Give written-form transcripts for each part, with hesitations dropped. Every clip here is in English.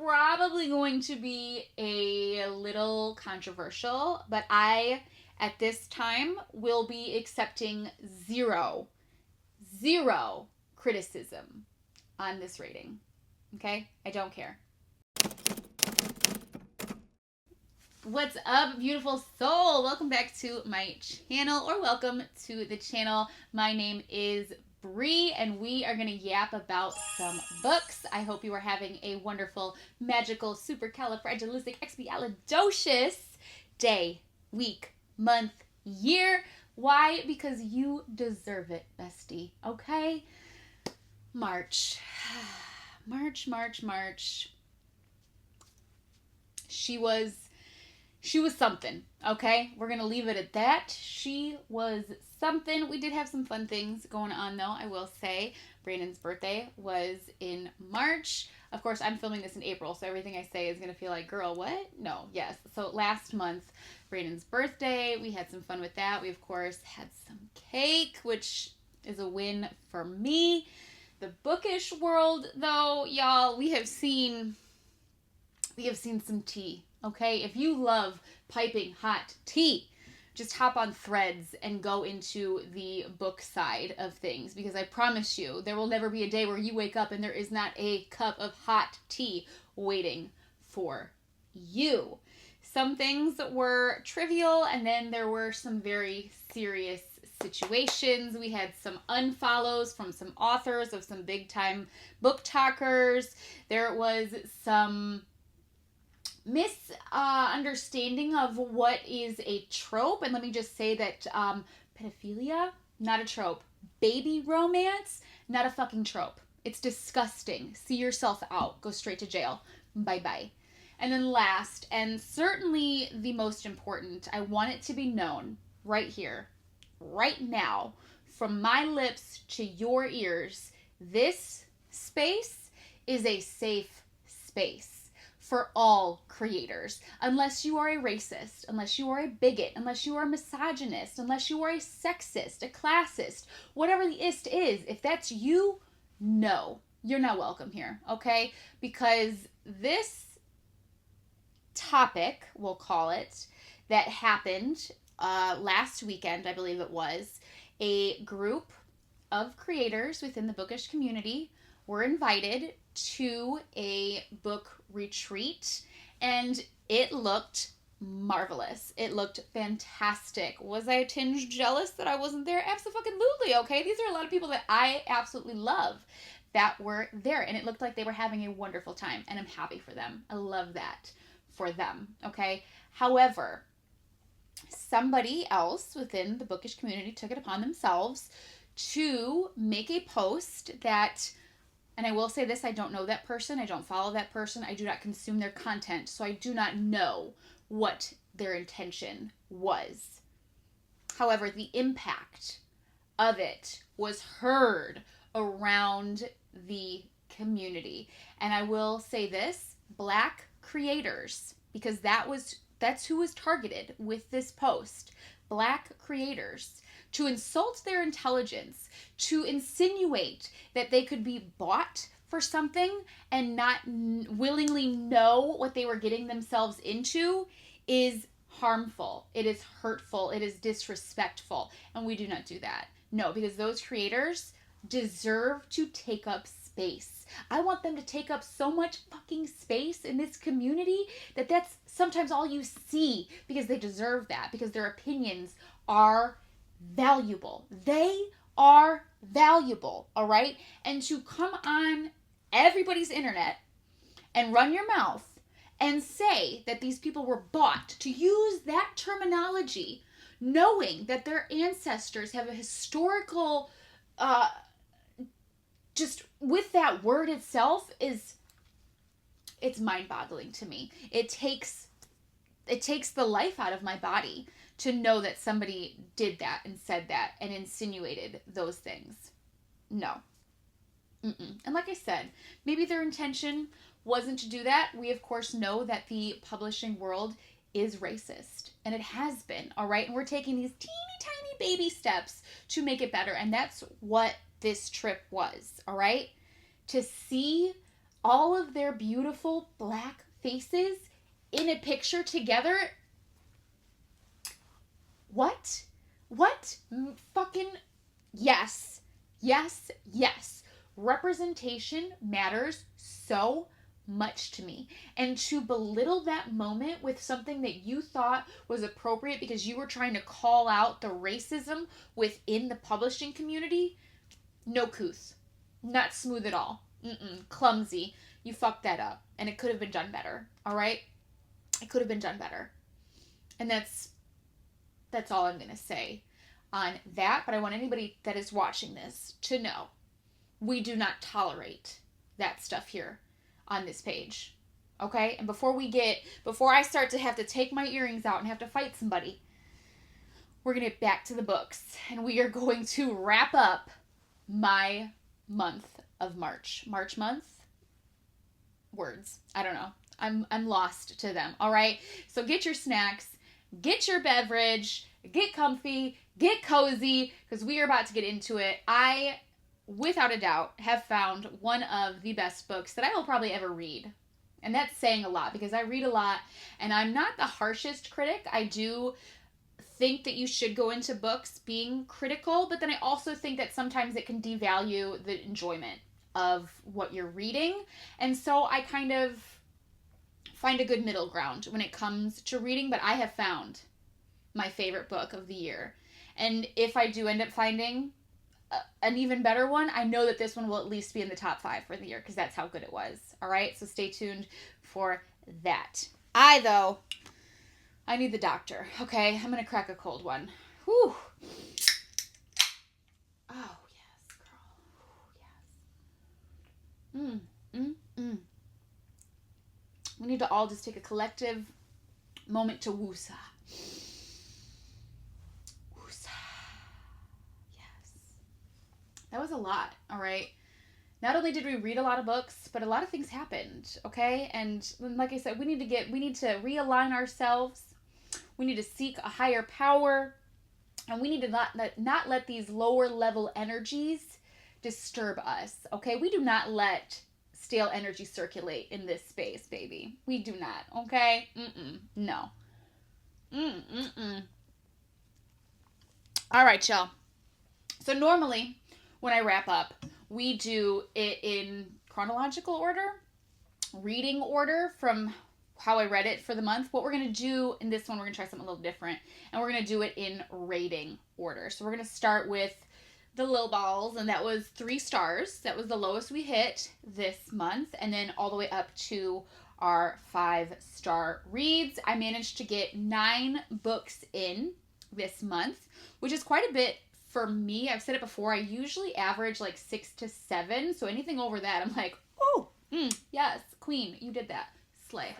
probably going to be a little controversial, but I, at this time, will be accepting zero criticism on this rating. Okay? I don't care. What's up, beautiful soul? Welcome back to my channel, or welcome to the channel. My name is Bree, and we are going to yap about some books. I hope you are having a wonderful, magical, supercalifragilisticexpialidocious day, week, month, year. Why? Because you deserve it, bestie. Okay? March. March. She was something, okay? We're going to leave it at that. She was something. We did have some fun things going on, though, I will say. Brandon's birthday was in March. Of course, I'm filming this in April, so everything I say is going to feel like, girl, what? No, yes. So last month, Brandon's birthday, we had some fun with that. We, of course, had some cake, which is a win for me. The bookish world, though, y'all, we have seen some tea. Okay, if you love piping hot tea, just hop on Threads and go into the book side of things, because I promise you, there will never be a day where you wake up and there is not a cup of hot tea waiting for you. Some things were trivial, and then there were some very serious situations. We had some unfollows from some authors of some big time book talkers. There was some misunderstanding of what is a trope, and let me just say that pedophilia, not a trope. Baby romance, not a fucking trope. It's disgusting. See yourself out. Go straight to jail. Bye-bye. And then last, and certainly the most important, I want it to be known right here, right now, from my lips to your ears, this space is a safe space for all creators, unless you are a racist, unless you are a bigot, unless you are a misogynist, unless you are a sexist, a classist, whatever the ist is. If that's you, no, you're not welcome here, okay? Because this topic, we'll call it, that happened last weekend, I believe it was, a group of creators within the bookish community were invited to a book retreat, and it looked marvelous. It looked fantastic. Was I a tinge jealous that I wasn't there? Absolutely, okay? These are a lot of people that I absolutely love that were there, and it looked like they were having a wonderful time, and I'm happy for them. I love that for them, okay? However, somebody else within the bookish community took it upon themselves to make a post that, and I will say this, I don't know that person, I don't follow that person, I do not consume their content, so I do not know what their intention was. However, the impact of it was heard around the community. And I will say this, Black creators, because that's who was targeted with this post. Black creators. To insult their intelligence, to insinuate that they could be bought for something and not willingly know what they were getting themselves into is harmful. It is hurtful. It is disrespectful. And we do not do that. No, because those creators deserve to take up space. I want them to take up so much fucking space in this community that that's sometimes all you see, because they deserve that, because their opinions are valuable. They are valuable, all right? And to come on everybody's internet and run your mouth and say that these people were bought, to use that terminology, knowing that their ancestors have a historical, just with that word itself, it's mind-boggling to me. It takes the life out of my body to know that somebody did that and said that and insinuated those things. No. And like I said, maybe their intention wasn't to do that. We, of course, know that the publishing world is racist, and it has been, all right? And we're taking these teeny tiny baby steps to make it better, and that's what this trip was, all right? To see all of their beautiful black faces in a picture together. What? Fucking yes. Yes, yes. Representation matters so much to me. And to belittle that moment with something that you thought was appropriate because you were trying to call out the racism within the publishing community, no couth. Not smooth at all. Clumsy. You fucked that up. And it could have been done better. All right? It could have been done better. And that's all I'm going to say on that. But I want anybody that is watching this to know we do not tolerate that stuff here on this page. Okay? And before I start to have to take my earrings out and have to fight somebody, we're going to get back to the books. And we are going to wrap up my month of March. March month? Words. I don't know. I'm lost to them. All right? So get your snacks, get your beverage, get comfy, get cozy, because we are about to get into it. I, without a doubt, have found one of the best books that I will probably ever read. And that's saying a lot, because I read a lot, and I'm not the harshest critic. I do think that you should go into books being critical, but then I also think that sometimes it can devalue the enjoyment of what you're reading. And so I kind of find a good middle ground when it comes to reading, but I have found my favorite book of the year. And if I do end up finding an even better one, I know that this one will at least be in the top 5 for the year, because that's how good it was. All right, so stay tuned for that. I need the doctor. Okay, I'm gonna crack a cold one. Whew. Oh yes, girl. Yes. We need to all just take a collective moment to woosah. That was a lot, all right? Not only did we read a lot of books, but a lot of things happened, okay? And like I said, we need to realign ourselves. We need to seek a higher power. And we need to not let these lower level energies disturb us, okay? We do not let stale energy circulate in this space, baby. We do not, okay? No. All right, y'all. So normally, when I wrap up, we do it in chronological order, reading order from how I read it for the month. What we're going to do in this one, we're going to try something a little different, and we're going to do it in rating order. So we're going to start with the low balls, and that was 3 stars. That was the lowest we hit this month, and then all the way up to our 5-star reads. I managed to get 9 books in this month, which is quite a bit. For me, I've said it before, I usually average like 6 to 7. So anything over that, I'm like, oh, yes, queen, you did that. Slay.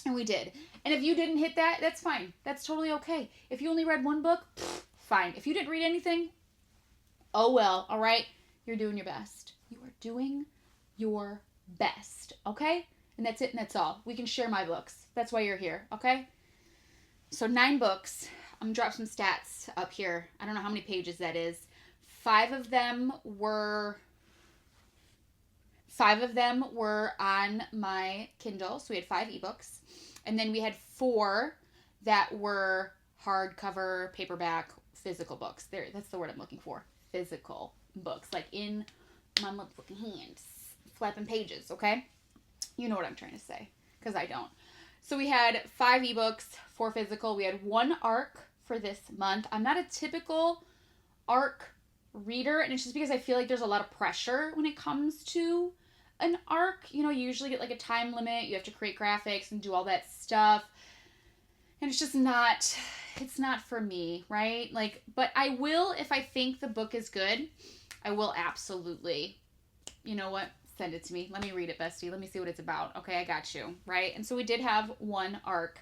And we did. And if you didn't hit that, that's fine. That's totally okay. If you only read 1 book, fine. If you didn't read anything, oh well, all right? You're doing your best. You are doing your best, okay? And that's it and that's all. We can share my books. That's why you're here, okay? So 9 books. I'm going to drop some stats up here. I don't know how many pages that is. 5 of them were on my Kindle. So we had 5 ebooks. And then we had 4 that were hardcover, paperback, physical books. There, that's the word I'm looking for. Physical books. Like in my motherfucking hands. Flapping pages, okay? You know what I'm trying to say. Because I don't. So we had 5 ebooks, 4 physical. We had 1 ARC for this month. I'm not a typical ARC reader, and it's just because I feel like there's a lot of pressure when it comes to an ARC. You know, you usually get like a time limit. You have to create graphics and do all that stuff. And it's just not, it's not for me, right? Like, but I will, if I think the book is good, I will absolutely, you know what? Send it to me. Let me read it, bestie. Let me see what it's about. Okay, I got you, right? And so we did have 1 ARC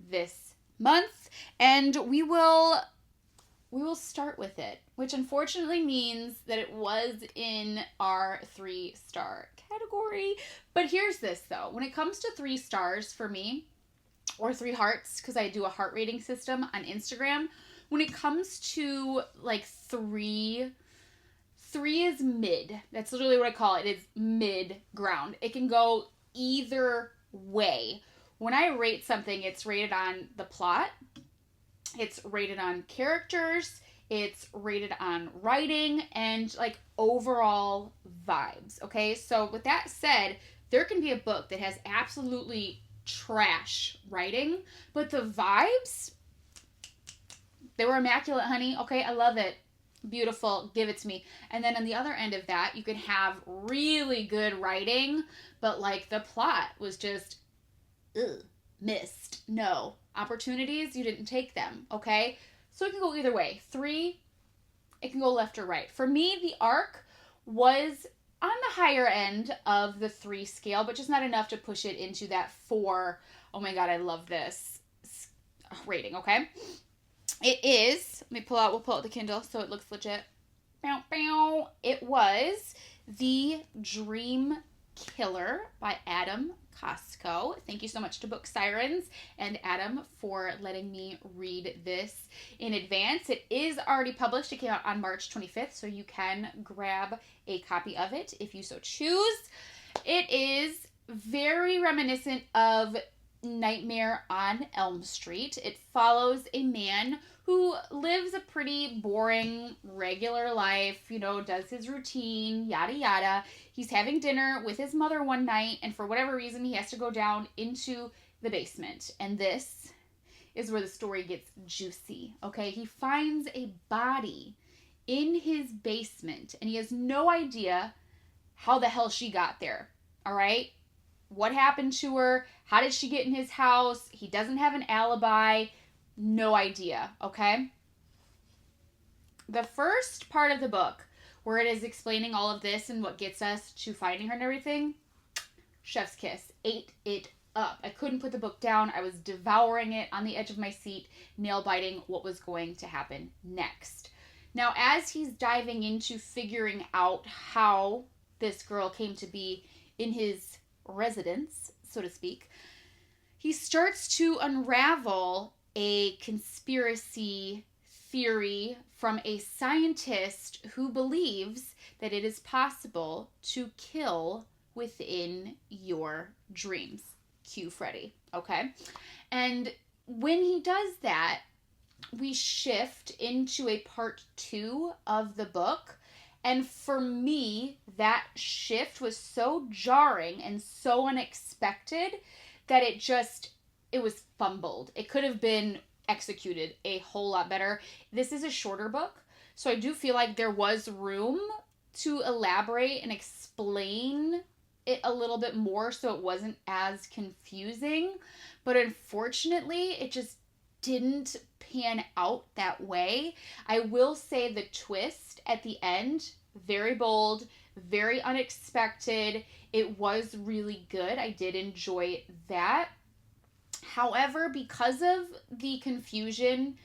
this month, and we will start with it, which unfortunately means that it was in our 3-star category. But here's this, though. When it comes to 3 stars for me, or 3 hearts, because I do a heart rating system on Instagram, when it comes to like 3 3 is mid. That's literally what I call it. It's mid ground. It can go either way. When I rate something, it's rated on the plot, it's rated on characters, it's rated on writing, and like overall vibes. Okay, so with that said, there can be a book that has absolutely trash writing, but the vibes, they were immaculate, honey. Okay, I love it. Beautiful. Give it to me. And then on the other end of that, you can have really good writing, but like the plot was just, missed. No. Opportunities, you didn't take them. Okay? So it can go either way. 3, it can go left or right. For me, the arc was on the higher end of the 3 scale, but just not enough to push it into that 4, oh my god, I love this rating, okay? It is, we'll pull out the Kindle so it looks legit. It was The Dream Killer by Adam Cosco. Thank you so much to Book Sirens and Adam for letting me read this in advance. It is already published. It came out on March 25th, so you can grab a copy of it if you so choose. It is very reminiscent of Nightmare on Elm Street. It follows a man who lives a pretty boring, regular life, you know, does his routine, yada yada. He's having dinner with his mother one night, and for whatever reason, he has to go down into the basement. And this is where the story gets juicy, okay? He finds a body in his basement, and he has no idea how the hell she got there, all right? What happened to her? How did she get in his house? He doesn't have an alibi. No idea, okay? The first part of the book, where it is explaining all of this and what gets us to finding her and everything, chef's kiss. Ate it up. I couldn't put the book down. I was devouring it on the edge of my seat, nail biting what was going to happen next. Now, as he's diving into figuring out how this girl came to be in his residence, so to speak, he starts to unravel a conspiracy theory from a scientist who believes that it is possible to kill within your dreams. Cue Freddy, okay? And when he does that, we shift into a part 2 of the book. And for me, that shift was so jarring and so unexpected that it was fumbled. It could have been executed a whole lot better. This is a shorter book, so I do feel like there was room to elaborate and explain it a little bit more so it wasn't as confusing. But unfortunately, it just didn't pan out that way. I will say the twist at the end, very bold, very unexpected. It was really good. I did enjoy that. However, because of the confusion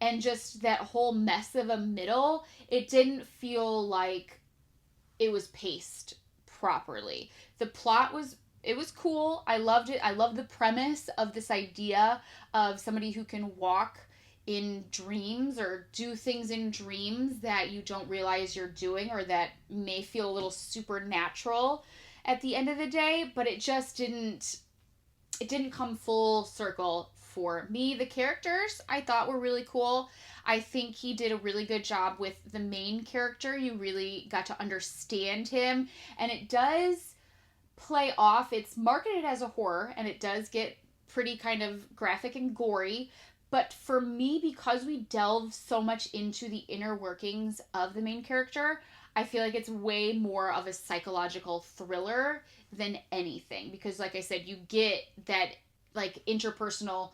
and just that whole mess of a middle, it didn't feel like it was paced properly. The plot was cool. I loved it. I love the premise of this idea of somebody who can walk in dreams or do things in dreams that you don't realize you're doing or that may feel a little supernatural at the end of the day, but it didn't come full circle for me. The characters I thought were really cool. I think he did a really good job with the main character. You really got to understand him, and it does play off. It's marketed as a horror, and it does get pretty kind of graphic and gory. But for me, because we delve so much into the inner workings of the main character, I feel like it's way more of a psychological thriller than anything. Because like I said, you get that like interpersonal,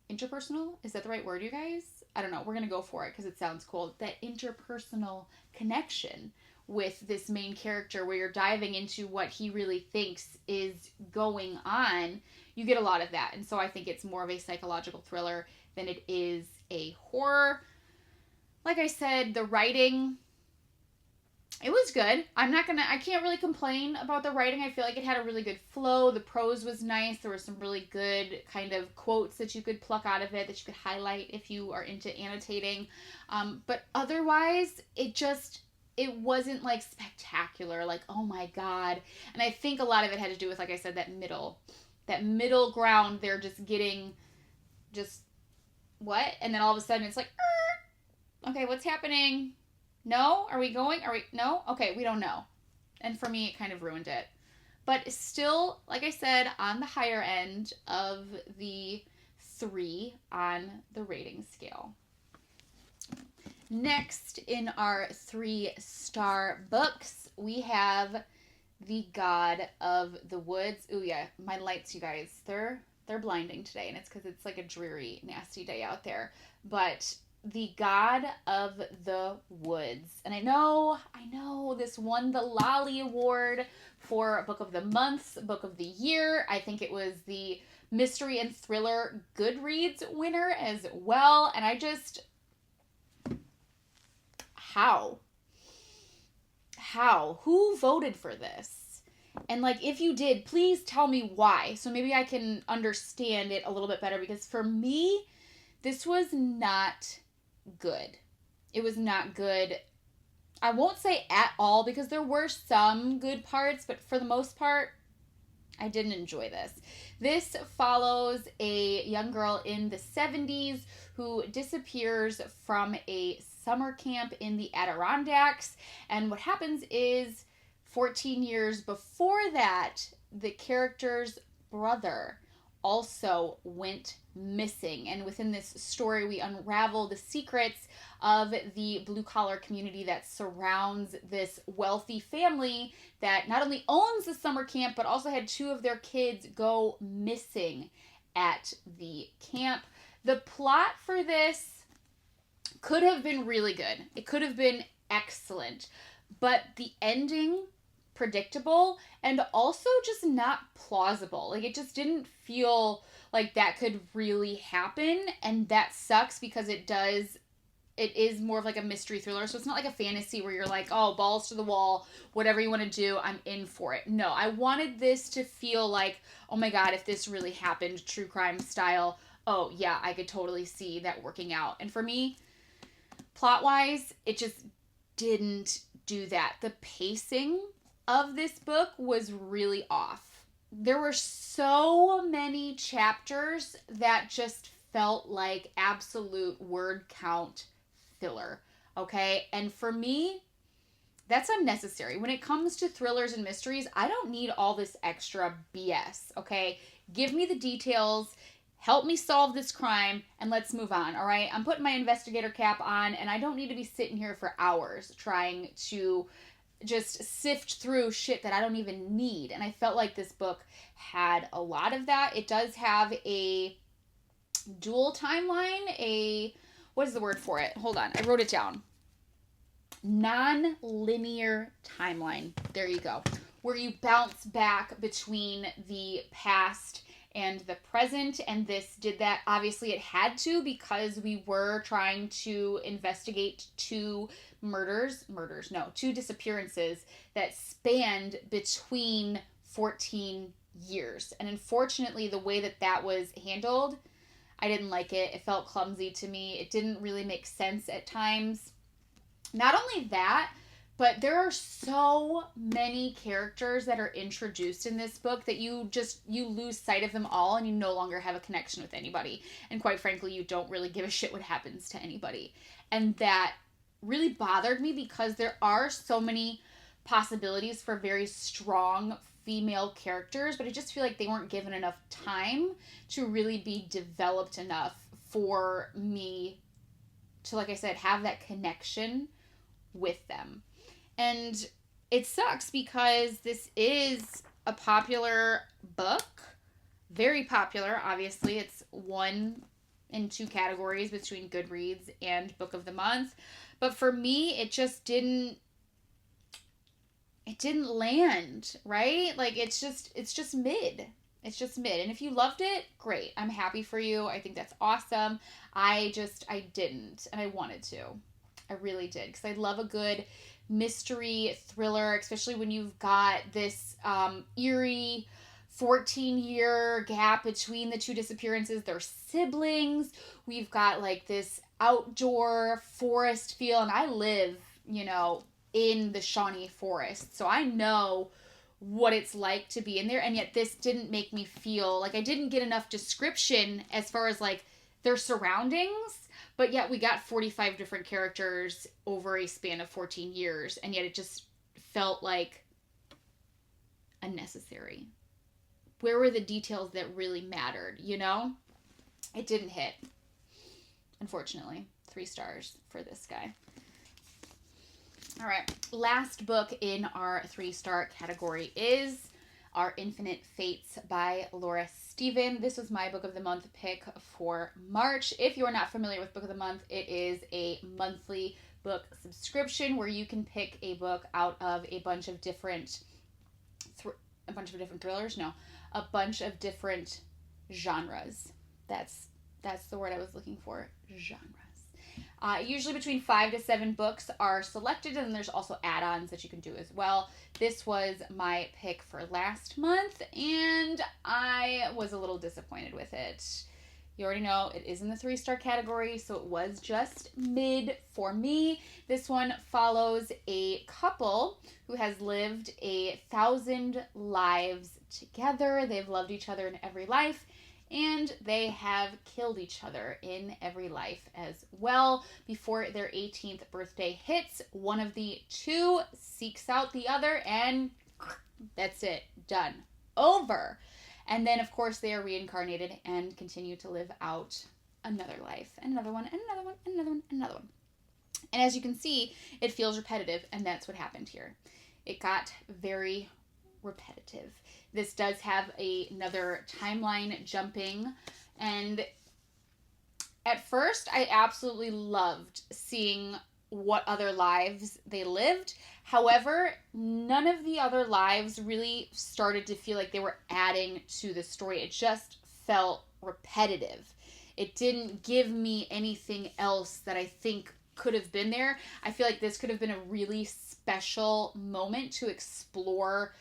is that the right word, you guys? I don't know. We're going to go for it because it sounds cool. That interpersonal connection with this main character where you're diving into what he really thinks is going on. You get a lot of that. And so I think it's more of a psychological thriller than it is a horror. Like I said, the writing, it was good. I can't really complain about the writing. I feel like it had a really good flow. The prose was nice. There were some really good kind of quotes that you could pluck out of it that you could highlight if you are into annotating. But otherwise, it it wasn't like spectacular, like, oh my God. And I think a lot of it had to do with, like I said, that middle ground. They're just getting just what? And then all of a sudden it's like, okay, what's happening? No? Are we going? Are we? No? Okay, we don't know. And for me, it kind of ruined it. But still, like I said, on the higher end of the 3 on the rating scale. Next in our 3-star books, we have The God of the Woods. Ooh, yeah, my lights, you guys, they're blinding today, and it's because it's like a dreary, nasty day out there. But The God of the Woods. And I know, this won the Lolly Award for Book of the Month, Book of the Year. I think it was the Mystery and Thriller Goodreads winner as well. And I just... How? Who voted for this? And like, if you did, please tell me why. So maybe I can understand it a little bit better. Because for me, this was not good. It was not good. I won't say at all, because there were some good parts, but for the most part, I didn't enjoy this. This follows a young girl in the 70s who disappears from a summer camp in the Adirondacks. And what happens is 14 years before that, the character's brother also went missing. And within this story, we unravel the secrets of the blue-collar community that surrounds this wealthy family that not only owns the summer camp, but also had 2 of their kids go missing at the camp. The plot for this could have been really good. It could have been excellent. But the ending, predictable, and also just not plausible. Like, it just didn't feel like that could really happen, and that sucks because it is more of like a mystery thriller. So it's not like a fantasy where you're like, oh, balls to the wall, whatever you want to do, I'm in for it. No, I wanted this to feel like, oh my God, if this really happened, true crime style, oh yeah, I could totally see that working out. And for me, plot-wise, it just didn't do that. The pacing of this book was really off. There were so many chapters that just felt like absolute word count filler, okay? And for me, that's unnecessary. When it comes to thrillers and mysteries, I don't need all this extra BS, okay? Give me the details, help me solve this crime, and let's move on, all right? I'm putting my investigator cap on, and I don't need to be sitting here for hours trying to just sift through shit that I don't even need. And I felt like this book had a lot of that. It does have a dual timeline, what is the word for it? Hold on, I wrote it down. Non-linear timeline. There you go. Where you bounce back between the past and the present, and this did that. Obviously, it had to, because we were trying to investigate 2 disappearances that spanned between 14 years. And unfortunately, the way that was handled, I didn't like it. It felt clumsy to me. It didn't really make sense at times. Not only that, but there are so many characters that are introduced in this book that you lose sight of them all, and you no longer have a connection with anybody. And quite frankly, you don't really give a shit what happens to anybody. And that really bothered me, because there are so many possibilities for very strong female characters, but I just feel like they weren't given enough time to really be developed enough for me to, like I said, have that connection with them. And it sucks, because this is a popular book, very popular. Obviously, it's won in 2 categories between Goodreads and Book of the Month. But for me, it just didn't land, right? Like, it's just mid. It's just mid. And if you loved it, great. I'm happy for you. I think that's awesome. I didn't, and I wanted to. I really did, because I love a good mystery thriller, especially when you've got this eerie 14-year gap between the 2 disappearances. They're siblings. We've got like this outdoor forest feel, and I live, in the Shawnee Forest. So I know what it's like to be in there, and yet this didn't make me feel like I didn't get enough description as far as like their surroundings, but yet we got 45 different characters over a span of 14 years, and yet it just felt like unnecessary. Where were the details that really mattered, you know? It didn't hit. Unfortunately, 3 stars for this guy. All right, last book in our 3-star category is Our Infinite Fates by Laura Steven. This was my book of the month pick for March. If you're not familiar with book of the month, it is a monthly book subscription where you can pick a book out of a bunch of different thrillers. No, a bunch of different genres. That's the word I was looking for. Genres. Usually between 5 to 7 books are selected, and there's also add-ons that you can do as well. This was my pick for last month, and I was a little disappointed with it. You already know it is in the 3-star category, so it was just mid for me. This one follows a couple who has lived 1,000 lives together. They've loved each other in every life, and they have killed each other in every life as well. Before their 18th birthday hits, one of the 2 seeks out the other, and that's it. Done. Over. And then, of course, they are reincarnated and continue to live out another life, and another one, and another one, and another one, and another one. And as you can see, it feels repetitive, and that's what happened here. It got very repetitive. This does have another timeline jumping, and at first I absolutely loved seeing what other lives they lived. However, none of the other lives really started to feel like they were adding to the story. It just felt repetitive. It didn't give me anything else that I think could have been there. I feel like this could have been a really special moment to explore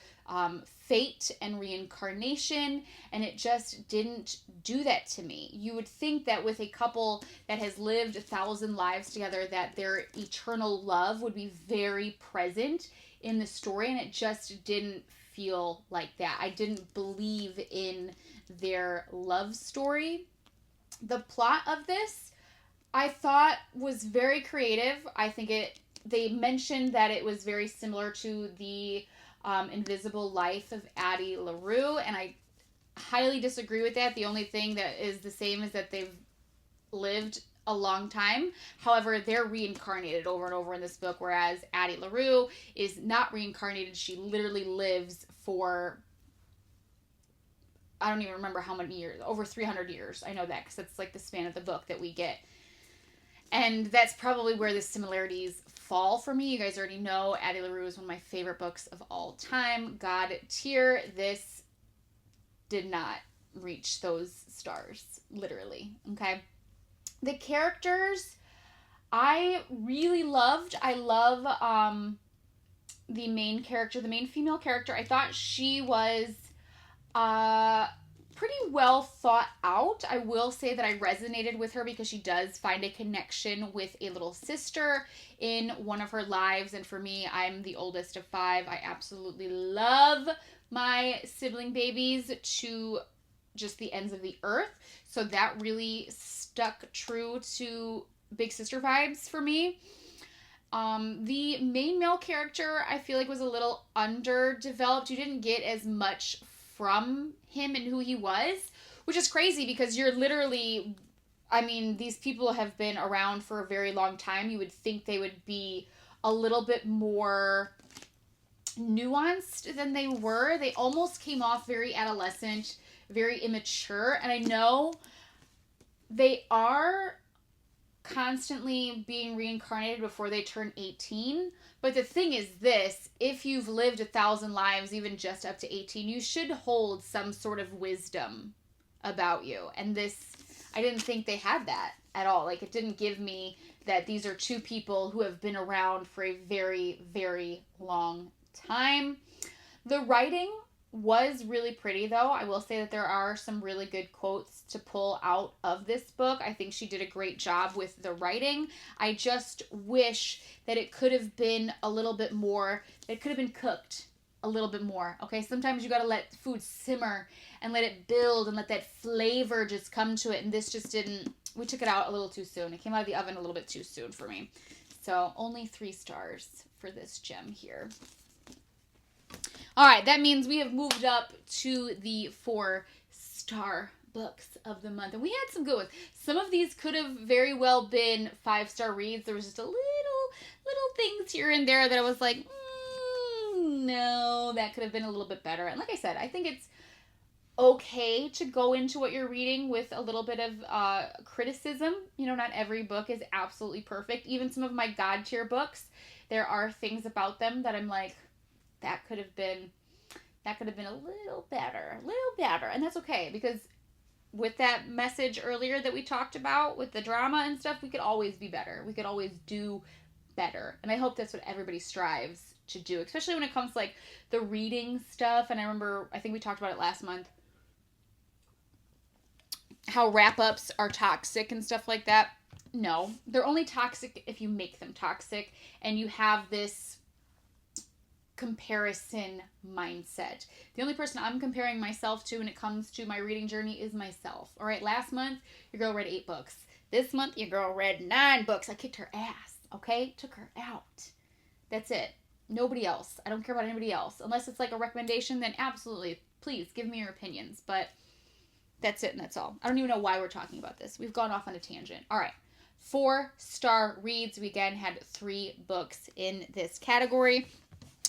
fate and reincarnation, and it just didn't do that to me. You would think that with a couple that has lived 1,000 lives together, that their eternal love would be very present in the story, and it just didn't feel like that. I didn't believe in their love story. The plot of this, I thought, was very creative. I think they mentioned that it was very similar to the Invisible Life of Addie LaRue, and I highly disagree with that. The only thing that is the same is that they've lived a long time. However, they're reincarnated over and over in this book, whereas Addie LaRue is not reincarnated. She literally lives for, I don't even remember how many years, over 300 years. I know that because it's like the span of the book that we get. And that's probably where the similarities fall for me. You guys already know Addie LaRue is one of my favorite books of all time. God tier. This did not reach those stars, literally. Okay. The characters I really loved. I love the main character, the main female character. I thought she was pretty well thought out. I will say that I resonated with her because she does find a connection with a little sister in one of her lives. And for me, I'm the oldest of 5. I absolutely love my sibling babies to just the ends of the earth. So that really stuck true to big sister vibes for me. The main male character I feel like was a little underdeveloped. You didn't get as much from him and who he was, which is crazy because you're literally, I mean, these people have been around for a very long time. You would think they would be a little bit more nuanced than they were. They almost came off very adolescent, very immature, and I know they are constantly being reincarnated before they turn 18. But the thing is this, if you've lived 1,000 lives, even just up to 18, you should hold some sort of wisdom about you. And this, I didn't think they had that at all. Like, it didn't give me that these are 2 people who have been around for a very, very long time. The writing was really pretty, though. I will say that there are some really good quotes to pull out of this book. I think she did a great job with the writing. I just wish that it could have been a little bit more, it could have been cooked a little bit more. Okay, sometimes you got to let food simmer and let it build and let that flavor just come to it. And this just didn't, we took it out a little too soon. It came out of the oven a little bit too soon for me. So only 3 stars for this gem here. All right, that means we have moved up to the 4-star books of the month. And we had some good ones. Some of these could have very well been 5-star reads. There was just a little things here and there that I was like, no, that could have been a little bit better. And like I said, I think it's okay to go into what you're reading with a little bit of criticism. You know, not every book is absolutely perfect. Even some of my God tier books, there are things about them that I'm like, that could have been a little better. And that's okay, because with that message earlier that we talked about with the drama and stuff, we could always be better. We could always do better. And I hope that's what everybody strives to do, especially when it comes to like the reading stuff. And I think we talked about it last month, how wrap-ups are toxic and stuff like that. No, they're only toxic if you make them toxic and you have this comparison mindset. The only person I'm comparing myself to when it comes to my reading journey is myself. All right, last month, your girl read 8 books. This month, your girl read 9 books. I kicked her ass, okay? Took her out. That's it. Nobody else. I don't care about anybody else. Unless it's like a recommendation, then absolutely, please give me your opinions. But that's it and that's all. I don't even know why we're talking about this. We've gone off on a tangent. All right. 4-star reads. We again had 3 books in this category.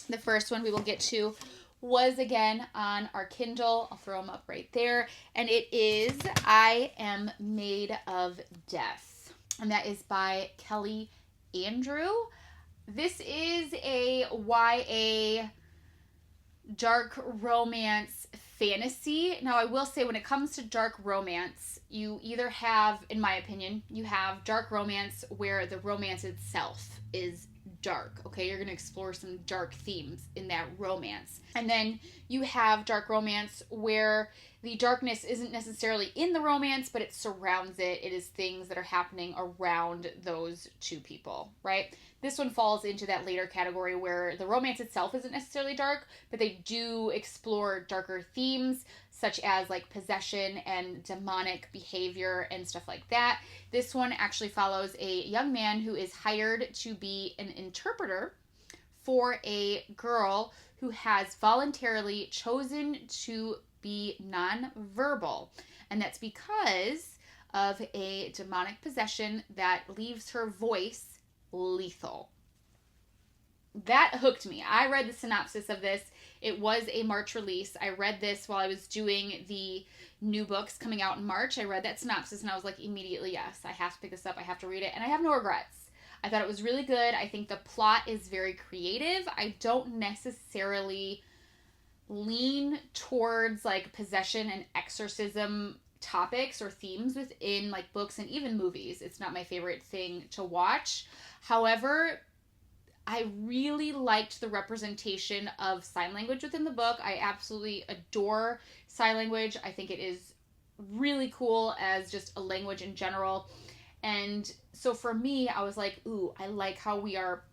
The first one we will get to was again on our Kindle. I'll throw them up right there. And it is I Am Made of Death. And that is by Callie Andrew. This is a YA dark romance fantasy. Now, I will say when it comes to dark romance, you either have, in my opinion, you have dark romance where the romance itself is dark. Okay, you're going to explore some dark themes in that romance. And then you have dark romance where the darkness isn't necessarily in the romance, but it surrounds it. It is things that are happening around those 2 people, right? This one falls into that later category where the romance itself isn't necessarily dark, but they do explore darker themes such as like possession and demonic behavior and stuff like that. This one actually follows a young man who is hired to be an interpreter for a girl who has voluntarily chosen to be nonverbal. And that's because of a demonic possession that leaves her voice lethal. That hooked me. I read the synopsis of this. It was a March release. I read this while I was doing the new books coming out in March. I read that synopsis and I was like, immediately, yes, I have to pick this up. I have to read it. And I have no regrets. I thought it was really good. I think the plot is very creative. I don't necessarily lean towards like possession and exorcism topics or themes within like books and even movies. It's not my favorite thing to watch. However, I really liked the representation of sign language within the book. I absolutely adore sign language. I think it is really cool as just a language in general. And so for me, I was like, ooh, I like how we are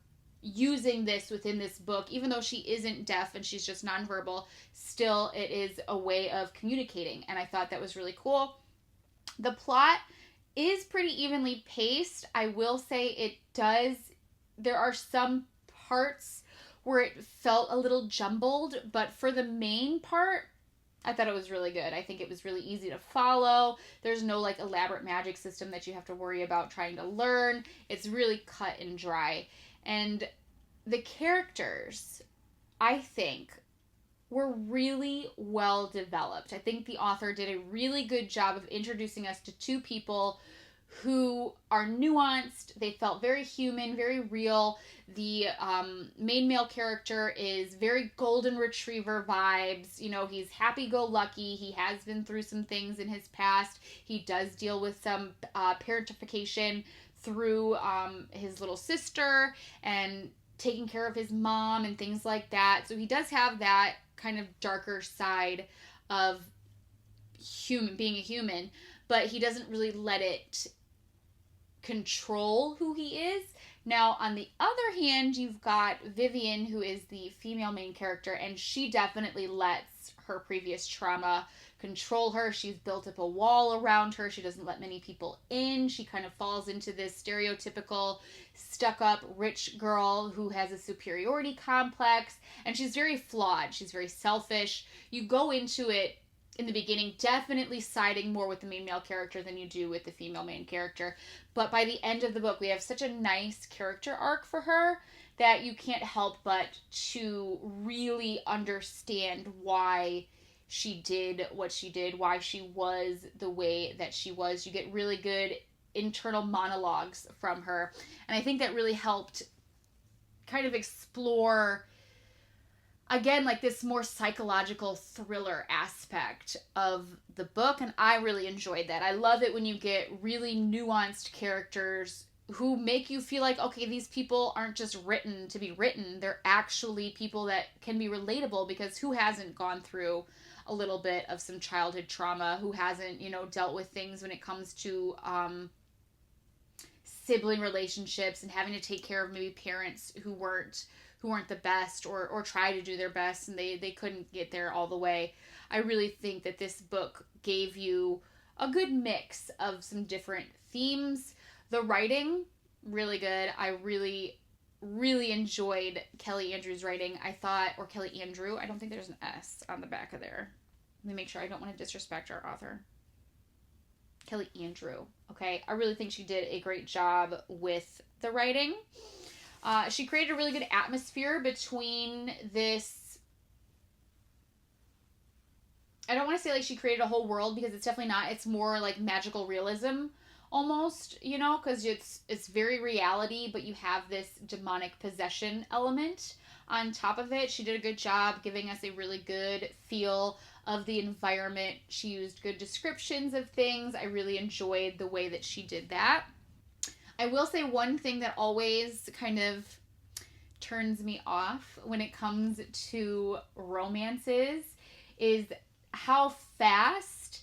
using this within this book. Even though she isn't deaf and she's just nonverbal, still it is a way of communicating. And I thought that was really cool. The plot is pretty evenly paced. I will say there are some parts where it felt a little jumbled, but for the main part, I thought it was really good. I think it was really easy to follow. There's no like elaborate magic system that you have to worry about trying to learn. It's really cut and dry. And the characters, I think, were really well developed. I think the author did a really good job of introducing us to 2 people who are nuanced. They felt very human, very real. The main male character is very golden retriever vibes. You know, he's happy-go-lucky. He has been through some things in his past. He does deal with some parentification through his little sister and taking care of his mom and things like that. So he does have that kind of darker side of being a human, but he doesn't really let it control who he is. Now, on the other hand, you've got Vivian, who is the female main character, and she definitely lets her previous trauma control her. She's built up a wall around her. She doesn't let many people in. She kind of falls into this stereotypical stuck-up rich girl who has a superiority complex, and she's very flawed. She's very selfish. You go into it in the beginning definitely siding more with the main male character than you do with the female main character. But by the end of the book, we have such a nice character arc for her that you can't help but to really understand why she did what she did, why she was the way that she was. You get really good internal monologues from her. And I think that really helped kind of explore, again, like this more psychological thriller aspect of the book, and I really enjoyed that. I love it when you get really nuanced characters who make you feel like, okay, these people aren't just written to be written. They're actually people that can be relatable, because who hasn't gone through a little bit of some childhood trauma? Who hasn't, dealt with things when it comes to sibling relationships and having to take care of maybe parents who weren't the best, or try to do their best and they couldn't get there all the way. I really think that this book gave you a good mix of some different themes. The writing, really good. I really, really enjoyed Kelly Andrews' writing. I thought, or Kelly Andrew, I don't think there's an S on the back of there. Let me make sure I don't want to disrespect our author. Kelly Andrew, okay? I really think she did a great job with the writing. She created a really good atmosphere between this. I don't want to say like she created a whole world, because it's definitely not. It's more like magical realism almost, because it's very reality, but you have this demonic possession element on top of it. She did a good job giving us a really good feel of the environment. She used good descriptions of things. I really enjoyed the way that she did that. I will say one thing that always kind of turns me off when it comes to romances is how fast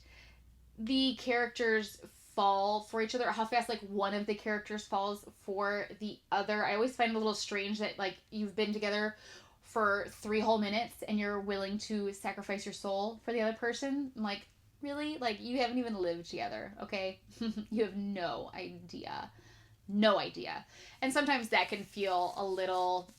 the characters fall for each other, or how fast like one of the characters falls for the other. I always find it a little strange that like you've been together for 3 whole minutes and you're willing to sacrifice your soul for the other person. I'm like, really? Like, you haven't even lived together, okay? You have no idea. No idea. And sometimes that can feel a little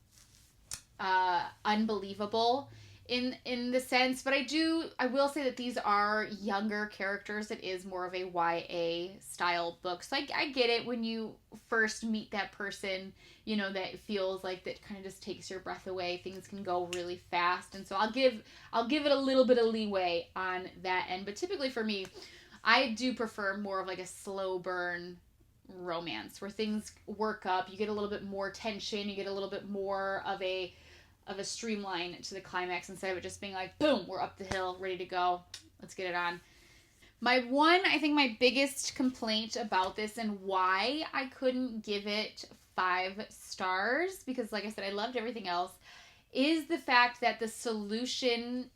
unbelievable in the sense, but I will say that these are younger characters. It is more of a YA style book. So I get it when you first meet that person, that feels like that kind of just takes your breath away. Things can go really fast. And so I'll give it a little bit of leeway on that end. But typically for me, I do prefer more of like a slow burn romance where things work up. You get a little bit more tension. You get a little bit more of a streamline to the climax, instead of it just being like, boom, we're up the hill, ready to go. Let's get it on. I think my biggest complaint about this, and why I couldn't give it 5 stars, because like I said, I loved everything else, is the fact that the solution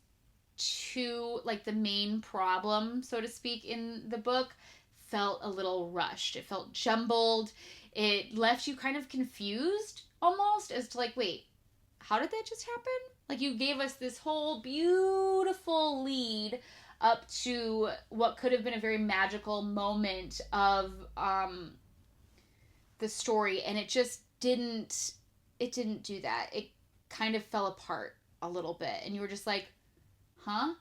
to like the main problem, so to speak, in the book felt a little rushed. It felt jumbled. It left you kind of confused almost as to like, wait, how did that just happen? Like, you gave us this whole beautiful lead up to what could have been a very magical moment of the story, and it just didn't do that. It kind of fell apart a little bit, and you were just like, huh?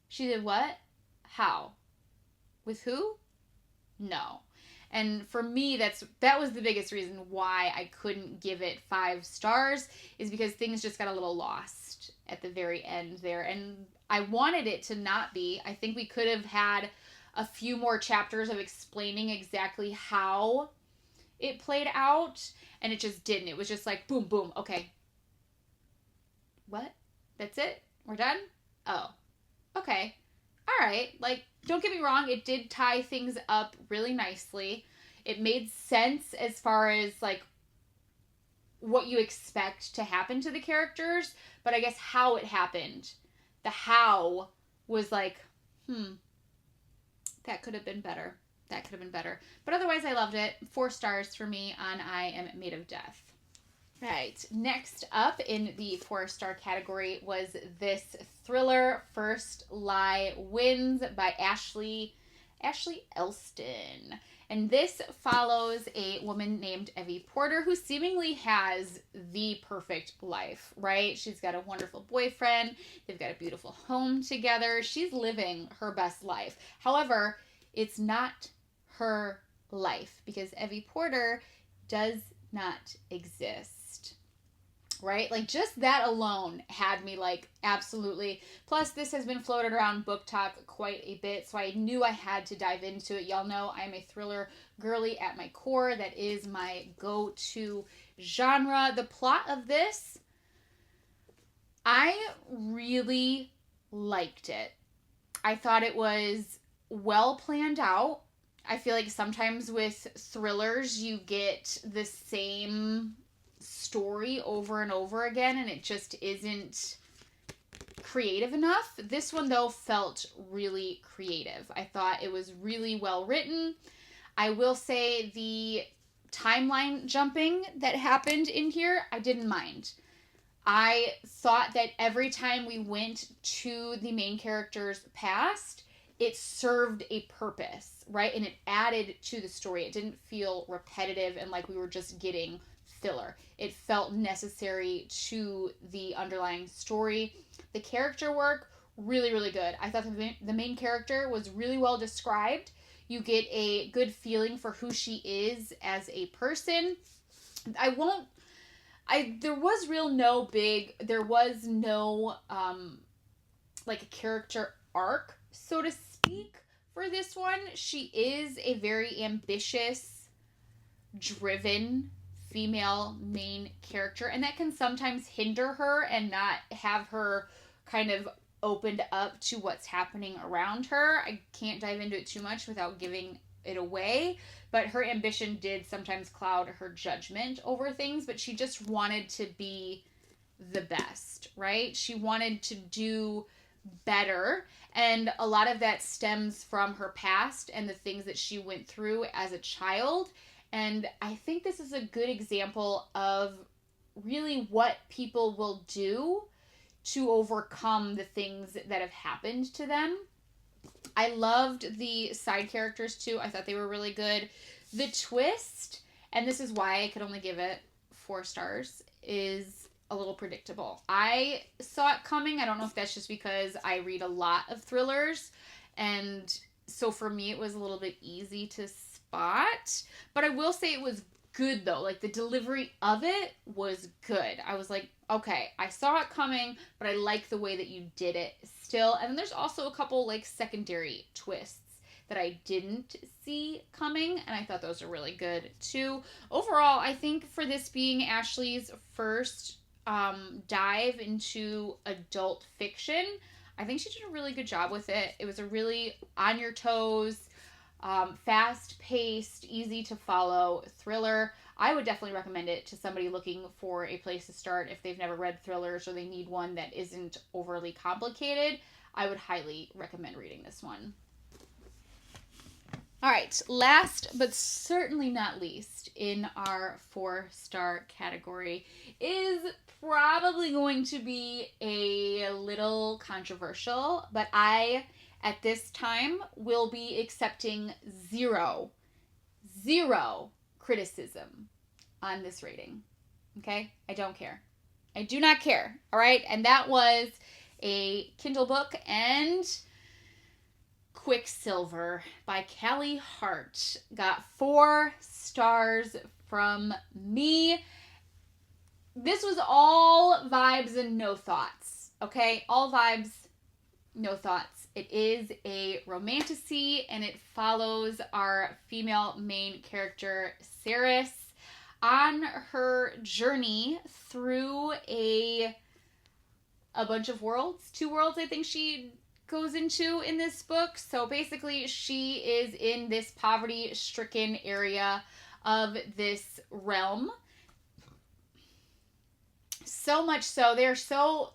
She did what? How? With who? No. And for me, that was the biggest reason why I couldn't give it 5 stars, is because things just got a little lost at the very end there. And I wanted it to not be. I think we could have had a few more chapters of explaining exactly how it played out, and it just didn't. It was just like, boom, boom, okay. What? That's it? We're done? Oh. Okay. All right. Like, don't get me wrong, it did tie things up really nicely. It made sense as far as, like, what you expect to happen to the characters, but I guess how it happened the how was like, that could have been better. That could have been better. But otherwise, I loved it. 4 stars for me on I Am Made of Death. Right. Next up in the 4-star category was this thriller, First Lie Wins by Ashley Elston. And this follows a woman named Evie Porter who seemingly has the perfect life, right? She's got a wonderful boyfriend. They've got a beautiful home together. She's living her best life. However, it's not her life because Evie Porter does not exist. Right? Like, just that alone had me, like, absolutely. Plus, this has been floated around BookTok quite a bit, so I knew I had to dive into it. Y'all know I'm a thriller girly at my core. That is my go-to genre. The plot of this, I really liked it. I thought it was well planned out. I feel like sometimes with thrillers, you get the same story over and over again and it just isn't creative enough. This one though felt really creative. I thought it was really well written. I will say the timeline jumping that happened in here, I didn't mind. I thought that every time we went to the main character's past, it served a purpose, right? And it added to the story. It didn't feel repetitive and like we were just getting filler. It felt necessary to the underlying story. The character work, really, really good. I thought the main character was really well described. You get a good feeling for who she is as a person. There was no like a character arc, so to speak, for this one. She is a very ambitious, driven female main character, and that can sometimes hinder her and not have her kind of opened up to what's happening around her. I can't dive into it too much without giving it away, but her ambition did sometimes cloud her judgment over things, but she just wanted to be the best, right? She wanted to do better, and a lot of that stems from her past and the things that she went through as a child. And I think this is a good example of really what people will do to overcome the things that have happened to them. I loved the side characters too. I thought they were really good. The twist, and this is why I could only give it 4 stars, is a little predictable. I saw it coming. I don't know if that's just because I read a lot of thrillers, and so for me it was a little bit easy to spot. But I will say it was good though. Like, the delivery of it was good. I was like, okay, I saw it coming, but I like the way that you did it still. And then there's also a couple like secondary twists that I didn't see coming, and I thought those are really good too. Overall, I think for this being Ashley's first dive into adult fiction, I think she did a really good job with it. It was a really on your toes, fast-paced, easy to follow thriller. I would definitely recommend it to somebody looking for a place to start if they've never read thrillers or they need one that isn't overly complicated. I would highly recommend reading this one. All right, last but certainly not least in our 4-star category is probably going to be a little controversial, but I, at this time, will be accepting zero criticism on this rating. Okay? I don't care. I do not care. All right? And that was a Kindle book and Quicksilver by Callie Hart. Got 4 stars from me. This was all vibes and no thoughts. Okay? All vibes, no thoughts. It is a romantasy, and it follows our female main character, Saris, on her journey through a bunch of worlds. 2 worlds, I think she goes into in this book. So basically, she is in this poverty-stricken area of this realm. So much so, they're so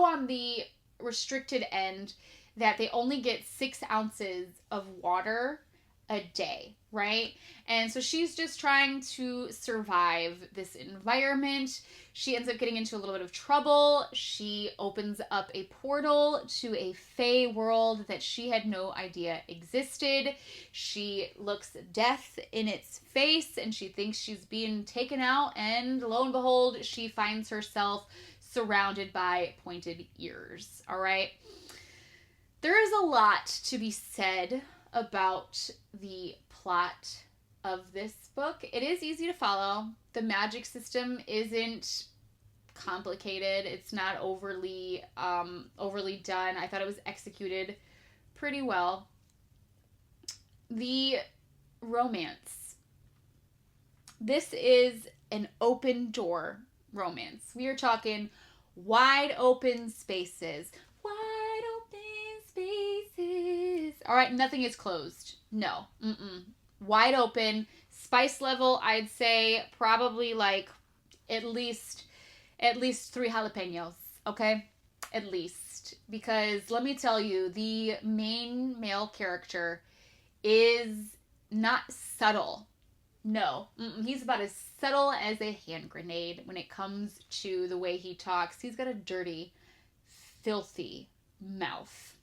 on the restricted end that they only get 6 ounces of water a day, right? And so she's just trying to survive this environment. She ends up getting into a little bit of trouble. She opens up a portal to a fae world that she had no idea existed. She looks death in its face and she thinks she's being taken out, and lo and behold, she finds herself surrounded by pointed ears. All right. There is a lot to be said about the plot of this book. It is easy to follow. The magic system isn't complicated. It's not overly done. I thought it was executed pretty well. The romance. This is an open door romance. We are talking wide open spaces. Wide open spaces. All right, nothing is closed. No. Wide open. Spice level, I'd say probably like at least 3 jalapenos, okay? At least. Because let me tell you, the main male character is not subtle. No. He's about as subtle as a hand grenade when it comes to the way he talks. He's got a dirty, filthy mouth.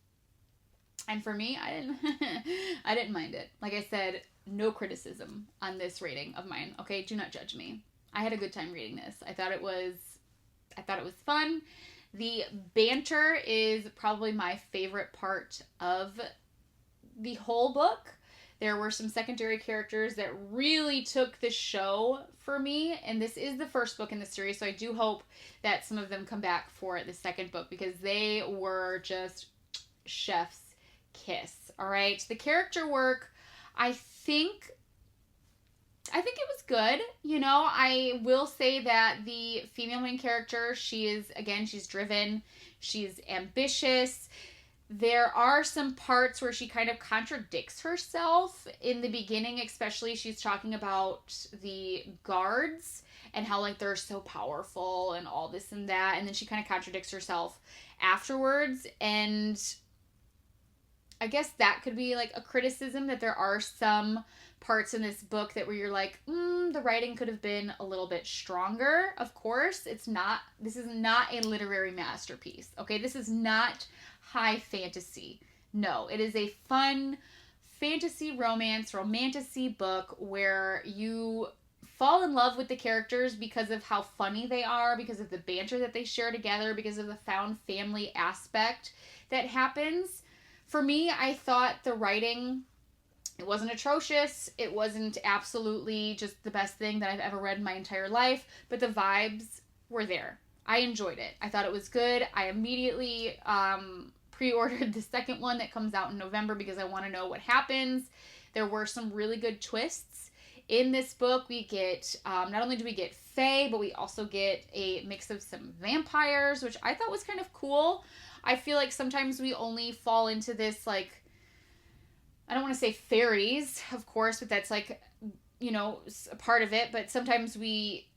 And for me, I didn't mind it. Like I said, no criticism on this rating of mine. Okay, do not judge me. I had a good time reading this. I thought it was fun. The banter is probably my favorite part of the whole book. There were some secondary characters that really took the show for me, and this is the first book in the series, so I do hope that some of them come back for the second book because they were just chef's kiss. All right, the character work, I think it was good. You know, I will say that the female main character, she's driven, she's ambitious. There are some parts where she kind of contradicts herself in the beginning, especially she's talking about the guards and how like they're so powerful and all this and that, and then she kind of contradicts herself afterwards. And I guess that could be like a criticism, that there are some parts in this book that where you're like, the writing could have been a little bit stronger. Of course, this is not a literary masterpiece. Okay, this is not high fantasy. No, it is a fun fantasy romantasy book where you fall in love with the characters because of how funny they are, because of the banter that they share together, because of the found family aspect that happens. For me, I thought the writing, it wasn't atrocious. It wasn't absolutely just the best thing that I've ever read in my entire life, but the vibes were there. I enjoyed it. I thought it was good. I immediately pre-ordered the second one that comes out in November because I want to know what happens. There were some really good twists in this book. We get, not only do we get fae, but we also get a mix of some vampires, which I thought was kind of cool. I feel like sometimes we only fall into this, like, I don't want to say fairies, of course, but that's like, you know, a part of it. But sometimes we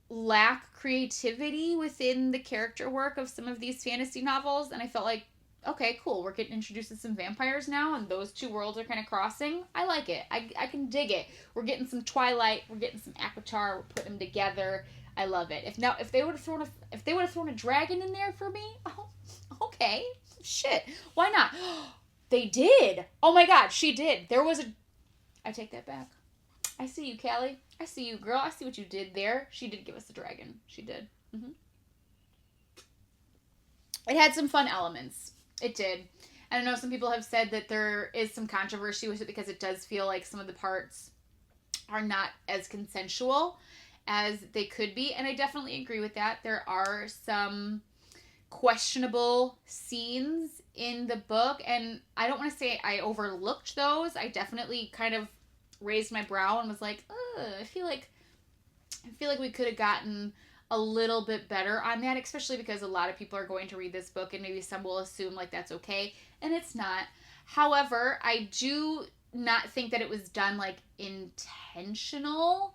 lack creativity within the character work of some of these fantasy novels. And I felt like, okay, cool. We're getting introduced to some vampires now, and those two worlds are kind of crossing. I like it. I can dig it. We're getting some Twilight. We're getting some Avatar. We're putting them together. I love it. If they would have thrown a dragon in there for me, oh, okay, shit, why not? They did. Oh my God, she did. I take that back. I see you, Callie. I see you, girl. I see what you did there. She did give us a dragon. She did. It had some fun elements. It did. And I know some people have said that there is some controversy with it because it does feel like some of the parts are not as consensual as they could be. And I definitely agree with that. There are some questionable scenes in the book, and I don't want to say I overlooked those. I definitely kind of raised my brow and was like, I feel like we could have gotten a little bit better on that, especially because a lot of people are going to read this book and maybe some will assume like that's okay, and it's not. However, I do not think that it was done like intentional,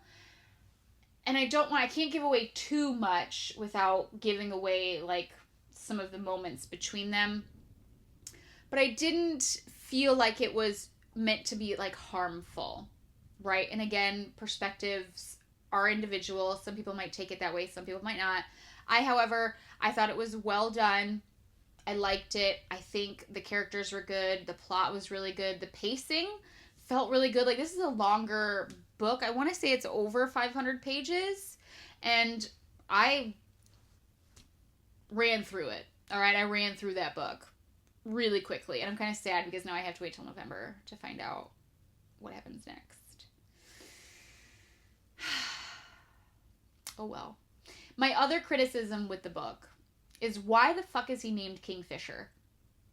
and I can't give away too much without giving away like some of the moments between them. But I didn't feel like it was meant to be like harmful, right? And again, perspectives are individual. Some people might take it that way, some people might not. However, I thought it was well done. I liked it. I think the characters were good. The plot was really good. The pacing felt really good. Like, this is a longer book. I want to say it's over 500 pages. And I ran through it. All right, I ran through that book really quickly. And I'm kind of sad because now I have to wait till November to find out what happens next. Oh, well. My other criticism with the book is, why the fuck is he named Kingfisher?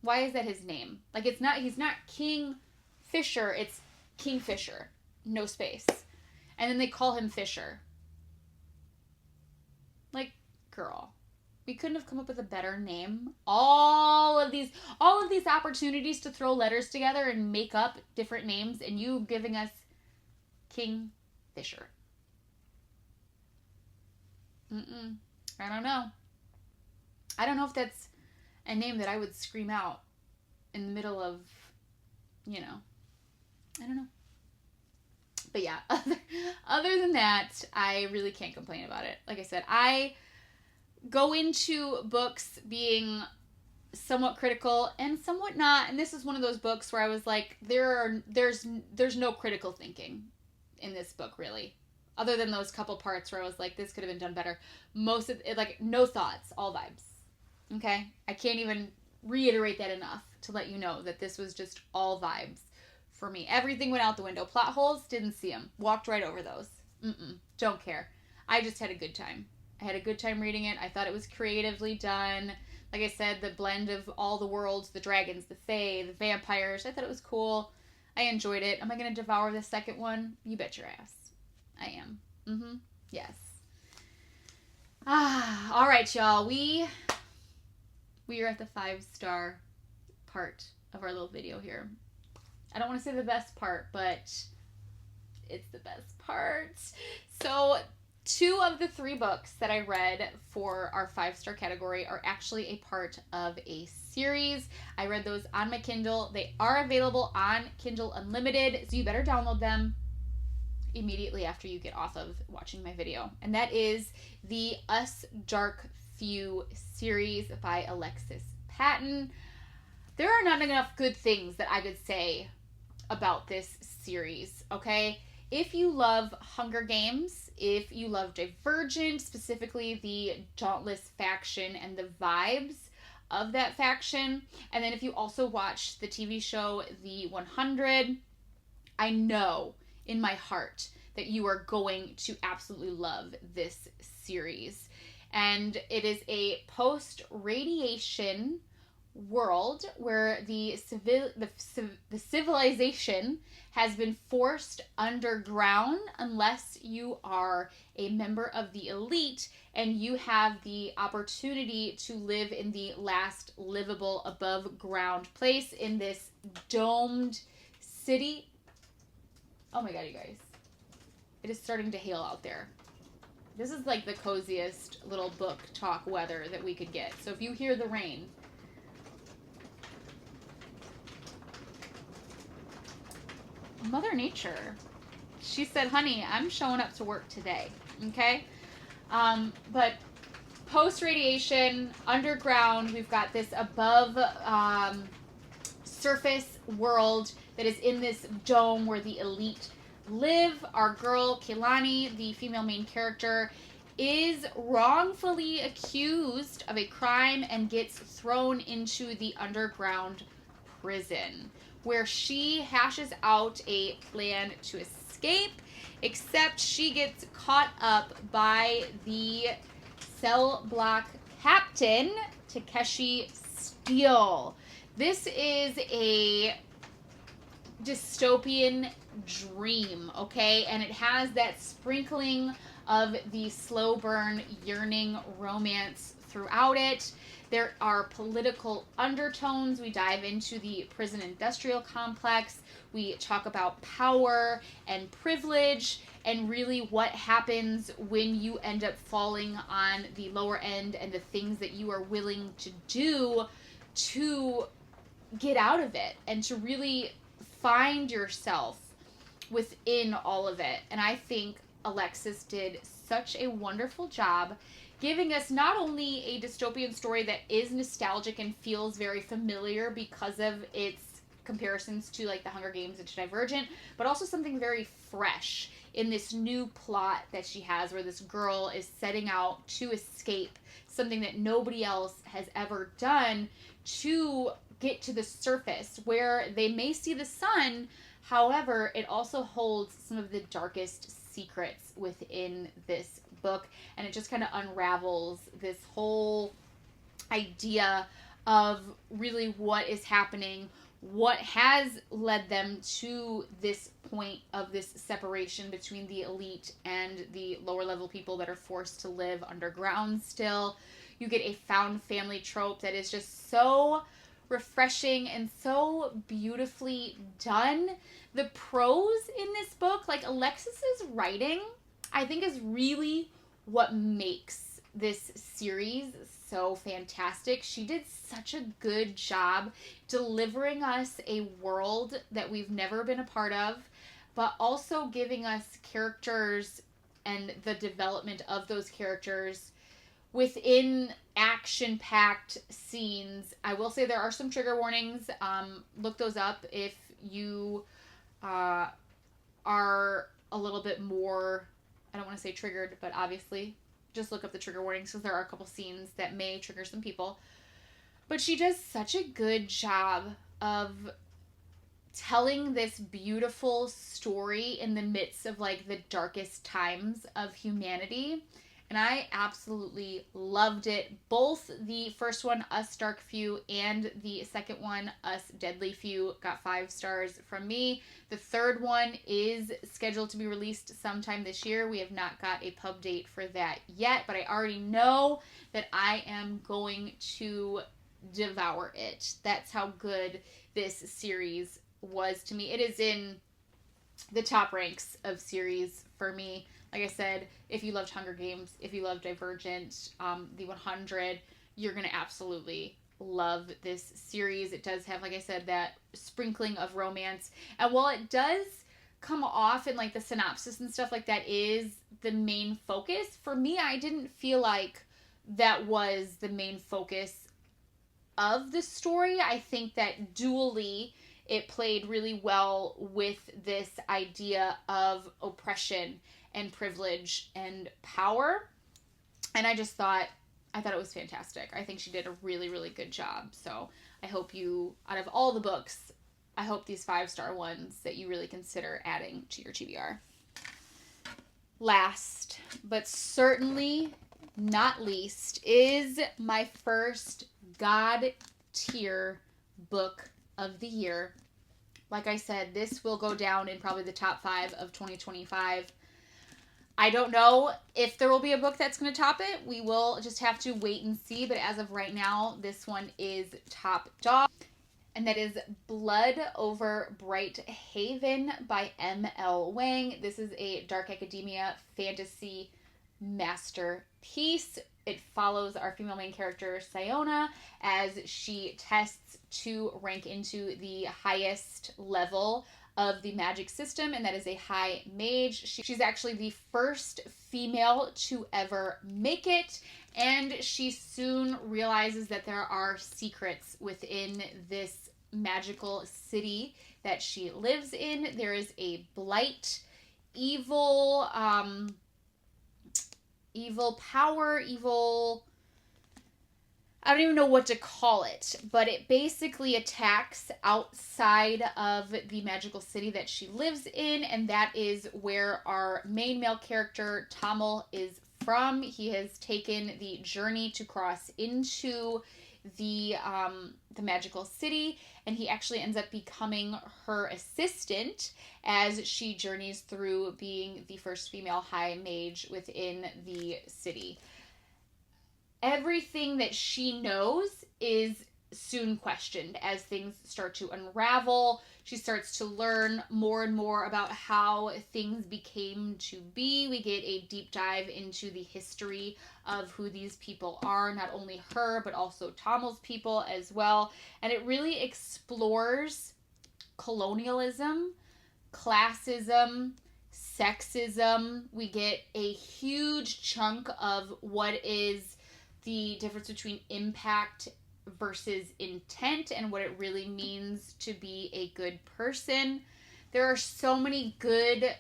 Why is that his name? Like, he's not King Fisher, it's Kingfisher. No space. And then they call him Fisher. Like, girl, we couldn't have come up with a better name. All of these opportunities to throw letters together and make up different names, and you giving us Kingfisher. I don't know. I don't know if that's a name that I would scream out in the middle of, I don't know. But yeah, other than that, I really can't complain about it. Like I said, I go into books being somewhat critical and somewhat not. And this is one of those books where I was like, there's no critical thinking in this book, really. Other than those couple parts where I was like, this could have been done better. Most of it, like, no thoughts, all vibes. Okay? I can't even reiterate that enough to let you know that this was just all vibes for me. Everything went out the window. Plot holes, didn't see them. Walked right over those. Don't care. I just had a good time. I had a good time reading it. I thought it was creatively done. Like I said, the blend of all the worlds, the dragons, the fae, the vampires. I thought it was cool. I enjoyed it. Am I going to devour the second one? You bet your ass. I am. Yes. All right, y'all. We are at the 5-star part of our little video here. I don't want to say the best part, but it's the best part. So 2 of the 3 books that I read for our 5-star category are actually a part of a series. I read those on my Kindle. They are available on Kindle Unlimited, so you better download them immediately after you get off of watching my video. And that is the Us Dark Few series by Alexis Patton. There are not enough good things that I could say about this series, okay? If you love Hunger Games, if you love Divergent, specifically the Dauntless faction and the vibes of that faction, and then if you also watch the TV show The 100, I know in my heart that you are going to absolutely love this series. And it is a post-radiation world where the civilization has been forced underground unless you are a member of the elite and you have the opportunity to live in the last livable above ground place in this domed city. Oh my god, you guys. It is starting to hail out there. This is like the coziest little book talk weather that we could get. So if you hear the rain, Mother Nature, she said, honey, I'm showing up to work today. Okay? But post-radiation, underground, we've got this above surface world that is in this dome where the elite live. Our girl, Callie, the female main character, is wrongfully accused of a crime and gets thrown into the underground prison, where she hashes out a plan to escape, except she gets caught up by the cell block captain, Takeshi Steele. This is a dystopian dream, okay? And it has that sprinkling of the slow burn, yearning romance throughout it. There are political undertones. We dive into the prison industrial complex. We talk about power and privilege and really what happens when you end up falling on the lower end and the things that you are willing to do to get out of it and to really find yourself within all of it. And I think Alexis did such a wonderful job giving us not only a dystopian story that is nostalgic and feels very familiar because of its comparisons to like the Hunger Games and to Divergent, but also something very fresh in this new plot that she has where this girl is setting out to escape something that nobody else has ever done to get to the surface where they may see the sun. However, it also holds some of the darkest secrets within this book, and it just kind of unravels this whole idea of really what is happening, what has led them to this point of this separation between the elite and the lower level people that are forced to live underground still. You get a found family trope that is just so refreshing and so beautifully done. The prose in this book, like Alexis's writing, I think is really what makes this series so fantastic. She did such a good job delivering us a world that we've never been a part of, but also giving us characters and the development of those characters within action-packed scenes. I will say there are some trigger warnings. Look those up if you are a little bit more, I don't want to say triggered, but obviously just look up the trigger warnings because there are a couple scenes that may trigger some people. But she does such a good job of telling this beautiful story in the midst of like the darkest times of humanity. And I absolutely loved it. Both the first one, Us Dark Few, and the second one, Us Deadly Few, got 5 stars from me. The third one is scheduled to be released sometime this year. We have not got a pub date for that yet, but I already know that I am going to devour it. That's how good this series was to me. It is in the top ranks of series for me. Like I said, if you loved Hunger Games, if you loved Divergent, the 100, you're going to absolutely love this series. It does have, like I said, that sprinkling of romance. And while it does come off in like the synopsis and stuff like that is the main focus, for me, I didn't feel like that was the main focus of the story. I think that dually it played really well with this idea of oppression and privilege and power. And I thought it was fantastic. I think she did a really, really good job. So I hope you, out of all the books, I hope these 5-star ones that you really consider adding to your TBR. Last, but certainly not least, is my first God tier book of the year. Like I said, this will go down in probably the top 5 of 2025. I don't know if there will be a book that's going to top it. We will just have to wait and see. But as of right now, this one is top dog. And that is Blood Over Bright Haven by M.L. Wang. This is a dark academia fantasy masterpiece. It follows our female main character, Siona, as she tests to rank into the highest level of the magic system, and that is a high mage. She's actually the first female to ever make it, and she soon realizes that there are secrets within this magical city that she lives in. There is a blight, evil power, I don't even know what to call it, but it basically attacks outside of the magical city that she lives in, and that is where our main male character, Tamil, is from. He has taken the journey to cross into the magical city, and he actually ends up becoming her assistant as she journeys through being the first female high mage within the city. everything that she knows is soon questioned as things start to unravel. She starts to learn more and more about how things became to be. We get a deep dive into the history of who these people are, not only her, but also Tamil's people as well. And it really explores colonialism, classism, sexism. We get a huge chunk of what is the difference between impact versus intent and what it really means to be a good person. There are so many good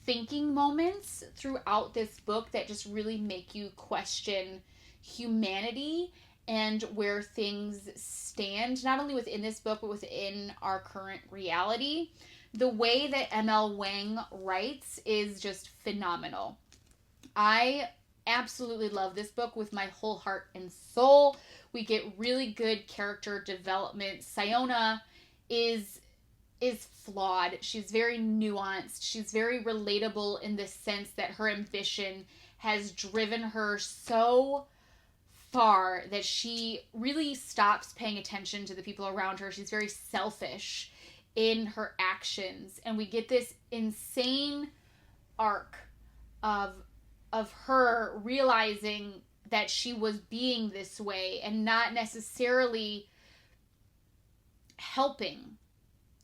thinking moments throughout this book that just really make you question humanity and where things stand, not only within this book, but within our current reality. The way that M.L. Wang writes is just phenomenal. I absolutely love this book with my whole heart and soul. We get really good character development. Sayona is flawed. She's very nuanced. She's very relatable in the sense that her ambition has driven her so far that she really stops paying attention to the people around her. She's very selfish in her actions, and we get this insane arc of her realizing that she was being this way and not necessarily helping,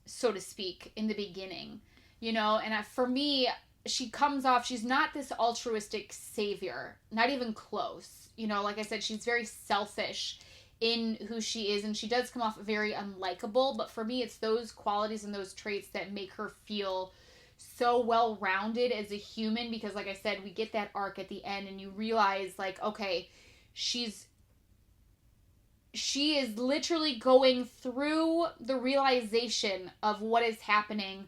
so to speak, in the beginning, you know. And for me, she comes off, she's not this altruistic savior, not even close, you know. Like I said, she's very selfish in who she is, and she does come off very unlikable, but for me, it's those qualities and those traits that make her feel so well-rounded as a human, because like I said, we get that arc at the end and you realize, like, okay, she is literally going through the realization of what is happening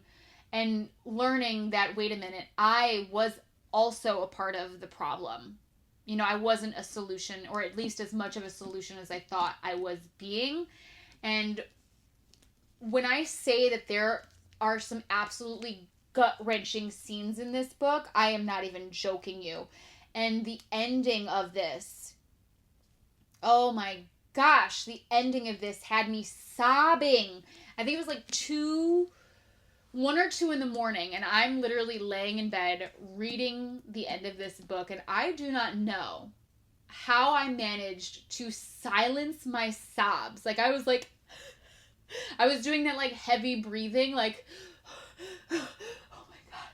and learning that, wait a minute, I was also a part of the problem. You know, I wasn't a solution, or at least as much of a solution as I thought I was being. And when I say that there are some absolutely gut-wrenching scenes in this book, I am not even joking you. And the ending of this, oh my gosh, the ending of this had me sobbing. I think it was like 1 or 2 in the morning, and I'm literally laying in bed reading the end of this book, and I do not know how I managed to silence my sobs. Like, I was doing that, like, heavy breathing, like, oh my God,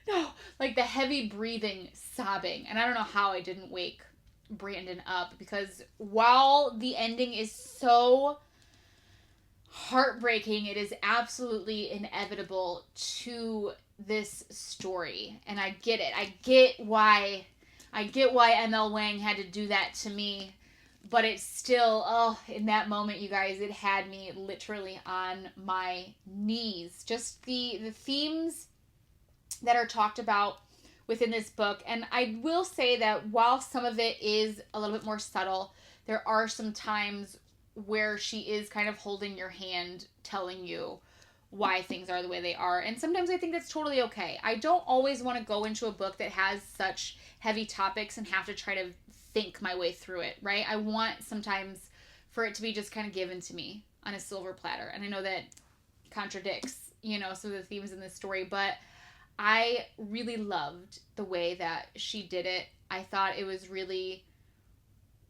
no, like the heavy breathing, sobbing. And I don't know how I didn't wake Brandon up, because while the ending is so heartbreaking, it is absolutely inevitable to this story. And I get it. I get why M.L. Wang had to do that to me. But it's still, in that moment, you guys, it had me literally on my knees. Just the themes that are talked about within this book. And I will say that while some of it is a little bit more subtle, there are some times where she is kind of holding your hand, telling you why things are the way they are. And sometimes I think that's totally okay. I don't always want to go into a book that has such heavy topics and have to try to think my way through it, right? I want sometimes for it to be just kind of given to me on a silver platter. And I know that contradicts, you know, some of the themes in this story, but I really loved the way that she did it. I thought it was really,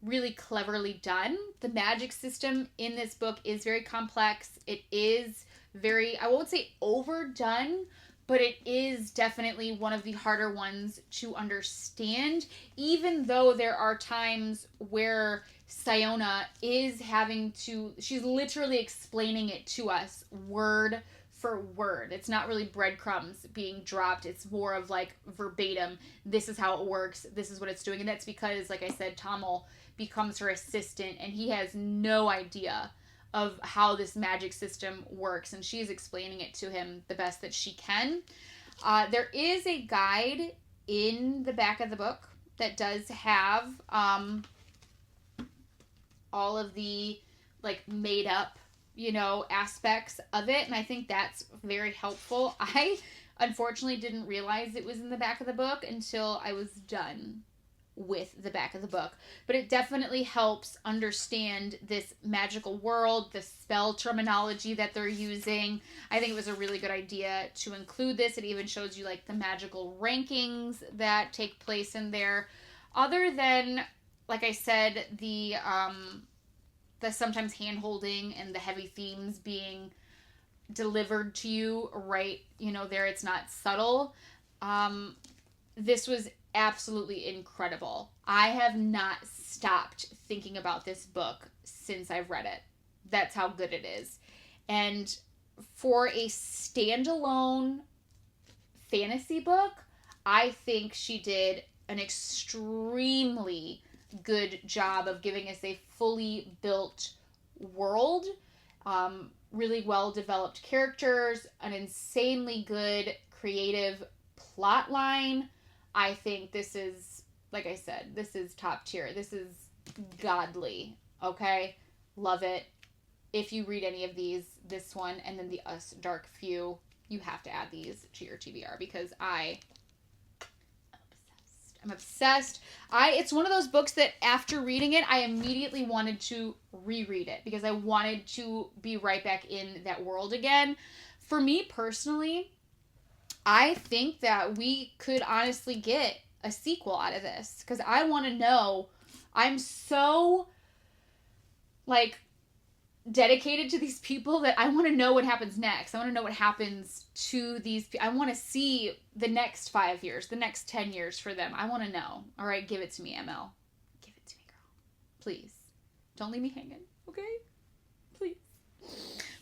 really cleverly done. The magic system in this book is very complex. It is very, I won't say overdone, but it is definitely one of the harder ones to understand, even though there are times where Sayona is she's literally explaining it to us word for word. It's not really breadcrumbs being dropped. It's more of like verbatim. This is how it works. This is what it's doing. And that's because, like I said, Tamil becomes her assistant and he has no idea of how this magic system works, and she's explaining it to him the best that she can. There is a guide in the back of the book that does have all of the like made up, you know, aspects of it, and I think that's very helpful. I unfortunately didn't realize it was in the back of the book until I was done with the back of the book. But it definitely helps understand this magical world, the spell terminology that they're using. I think it was a really good idea to include this. It even shows you like the magical rankings that take place in there. Other than, like I said, the sometimes hand-holding and the heavy themes being delivered to you right, there, it's not subtle. This was absolutely incredible. I have not stopped thinking about this book since I've read it. That's how good it is. And for a standalone fantasy book, I think she did an extremely good job of giving us a fully built world, really well developed characters, an insanely good creative plot line. I think this is, like I said, this is top tier. This is godly. Okay? Love it. If you read any of these, this one and then the Us Dark Few, you have to add these to your TBR because I'm obsessed. It's one of those books that after reading it, I immediately wanted to reread it because I wanted to be right back in that world again. For me personally, I think that we could honestly get a sequel out of this because I want to know. I'm so dedicated to these people that I want to know what happens next. I want to know what happens to these people. I want to see the next 5 years, the next 10 years for them. I want to know. All right, give it to me, ML. Give it to me, girl. Please. Don't leave me hanging, okay? Please.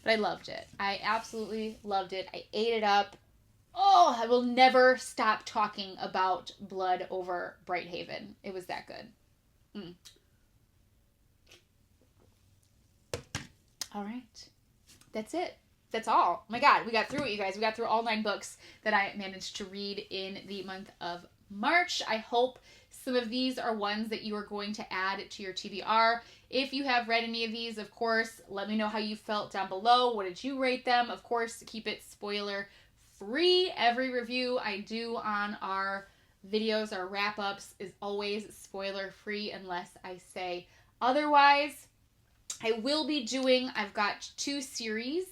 But I loved it. I absolutely loved it. I ate it up. Oh, I will never stop talking about Blood over Brighthaven. It was that good. All right. That's it. That's all. Oh my God, we got through it, you guys. We got through all 9 books that I managed to read in the month of March. I hope some of these are ones that you are going to add to your TBR. If you have read any of these, of course, let me know how you felt down below. What did you rate them? Of course, keep it spoiler free. Every review I do on our videos, our wrap-ups, is always spoiler free unless I say otherwise. I will be doing, I've got 2 series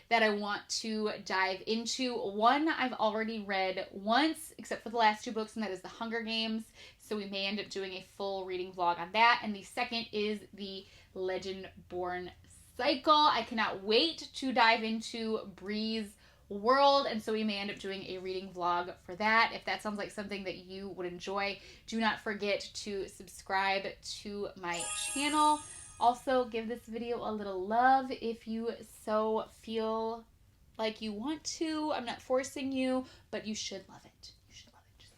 that I want to dive into. One I've already read once, except for the last 2 books, and that is The Hunger Games. So we may end up doing a full reading vlog on that. And the second is the Legendborn Cycle. I cannot wait to dive into Bree's world, and so we may end up doing a reading vlog for that. If that sounds like something that you would enjoy, do not forget to subscribe to my channel. Also, give this video a little love if you so feel like you want to. I'm not forcing you, but you should love it. You should love it. Just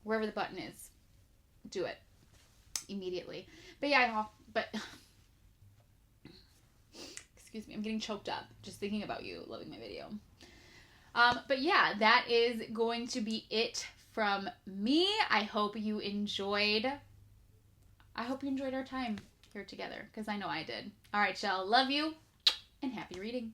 wherever the button is, do it immediately. But yeah, excuse me, I'm getting choked up just thinking about you loving my video. But yeah, that is going to be it from me. I hope you enjoyed our time here together, because I know I did. All right, y'all. Love you, and happy reading.